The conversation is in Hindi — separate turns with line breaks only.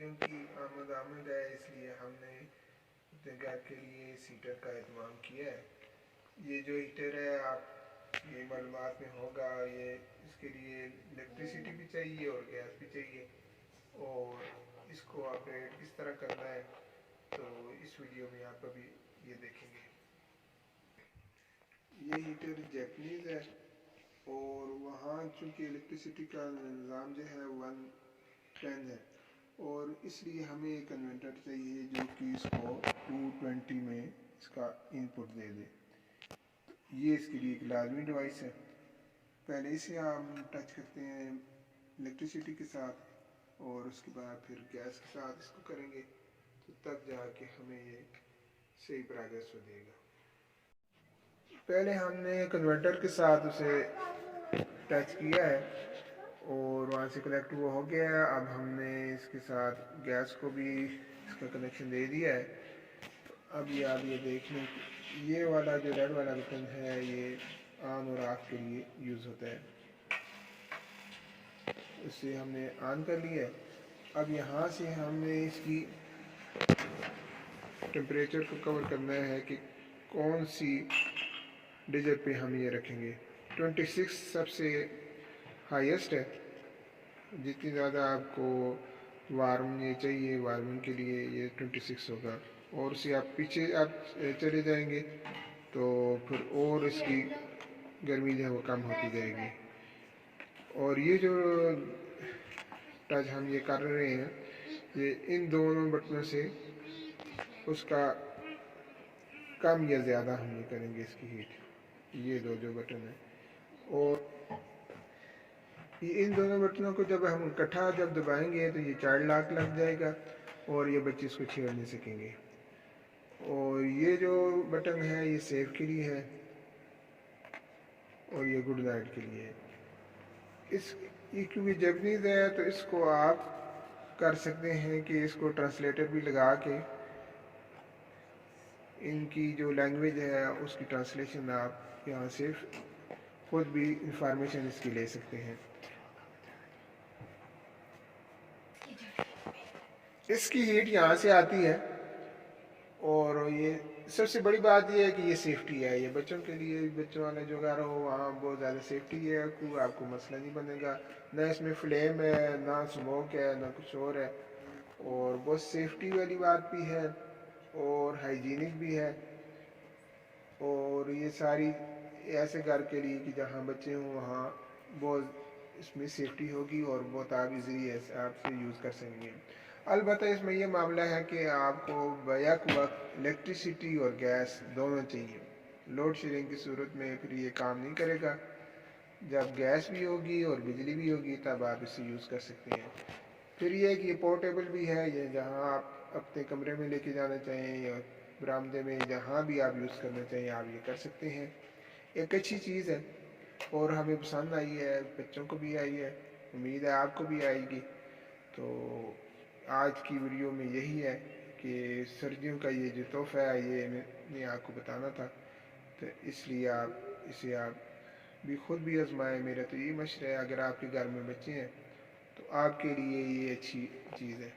सर्दियों की आमद है, इसलिए हमने अपने घर के लिए इस हीटर का इस्तेमाल किया है। ये जो हीटर है, आप ये मालूमात में होगा, ये इसके लिए इलेक्ट्रिसिटी भी चाहिए और गैस भी चाहिए, और इसको ऑपरेट किस तरह करना है तो इस वीडियो में आप अभी ये देखेंगे। ये हीटर जैपनीज़ है और वहाँ चूँकि इलेक्ट्रिसिटी का निज़ाम जो है 110 है, और इसलिए हमें एक कन्वर्टर चाहिए जो कि इसको 220 में इसका इनपुट दे दे। ये इसके लिए एक लाजमी डिवाइस है। पहले इसे हम टच करते हैं इलेक्ट्रिसिटी के साथ और उसके बाद फिर गैस के साथ इसको करेंगे, तो तब जाके हमें ये सही प्रोग्रेस हो देगा। पहले हमने कन्वर्टर के साथ उसे टच किया है और वहाँ से कनेक्ट वो हो गया है। अब हमने इसके साथ गैस को भी इसका कनेक्शन दे दिया है। तो अब ये देख लें, ये वाला जो रेड वाला बटन है ये ऑन और ऑफ के लिए यूज़ होता है। इसे हमने ऑन कर लिया है। अब यहाँ से हमने इसकी टेम्परेचर को कवर करना है कि कौन सी डिजिट पे हम ये रखेंगे। 26 सबसे हाईएस्ट है। जितनी ज़्यादा आपको वार्म ये चाहिए, वार्मिंग के लिए ये 26 होगा, और उसे आप पीछे आप चले जाएंगे तो फिर और इसकी गर्मी जो है वो कम होती जाएगी। और ये जो टच हम ये कर रहे हैं, ये इन दोनों बटनों से उसका कम या ज़्यादा हम ये करेंगे इसकी हीट, ये दो जो बटन है। और इन दोनों बटनों को जब हम इकट्ठा जब दबाएंगे तो ये चाइल्ड लॉक लग जाएगा और ये बच्चे इसको छेड़ नहीं सकेंगे। और ये जो बटन है ये सेफ के लिए है और ये गुड नाइट के लिए है। इस ये क्योंकि जैपनीज़ है तो इसको आप कर सकते हैं कि इसको ट्रांसलेटर भी लगा के इनकी जो लैंग्वेज है उसकी ट्रांसलेशन आप यहाँ से खुद भी इंफॉर्मेशन इसकी ले सकते हैं। इसकी हीट यहाँ से आती है, और ये सबसे बड़ी बात ये है कि ये सेफ्टी है। ये बच्चों के लिए, बच्चों वाले जो घर हो वहाँ बहुत ज़्यादा सेफ्टी है, कोई आपको मसला नहीं बनेगा। ना इसमें फ्लेम है, ना स्मोक है, ना कुछ और है, और बहुत सेफ्टी वाली बात भी है और हाइजीनिक भी है। और ये सारी ऐसे घर के लिए कि जहाँ बच्चे हों वहाँ बहुत इसमें सेफ्टी होगी और बहुत आप इजीली आपसे यूज़ कर सकेंगे। अलबत्ता इसमें यह मामला है कि आपको बैक वक्त इलेक्ट्रिसिटी और गैस दोनों चाहिए। लोड शेडिंग की सूरत में फिर ये काम नहीं करेगा। जब गैस भी होगी और बिजली भी होगी तब आप इसे यूज़ कर सकते हैं। फिर ये है कि ये पोर्टेबल भी है, ये जहाँ आप अपने कमरे में लेके जाना चाहें या बरामदे में जहाँ भी आप यूज़ करना चाहें आप ये कर सकते हैं। एक अच्छी चीज़ है और हमें पसंद आई है, बच्चों को भी आई है, उम्मीद है आपको भी आएगी। तो आज की वीडियो में यही है कि सर्दियों का ये जो तोहफ़ा है ये मैं आपको बताना था, तो इसलिए आप भी खुद भी आजमाएं। मेरा तो ये मशवरा है, अगर आपके घर में बच्चे हैं तो आपके लिए ये अच्छी चीज़ है।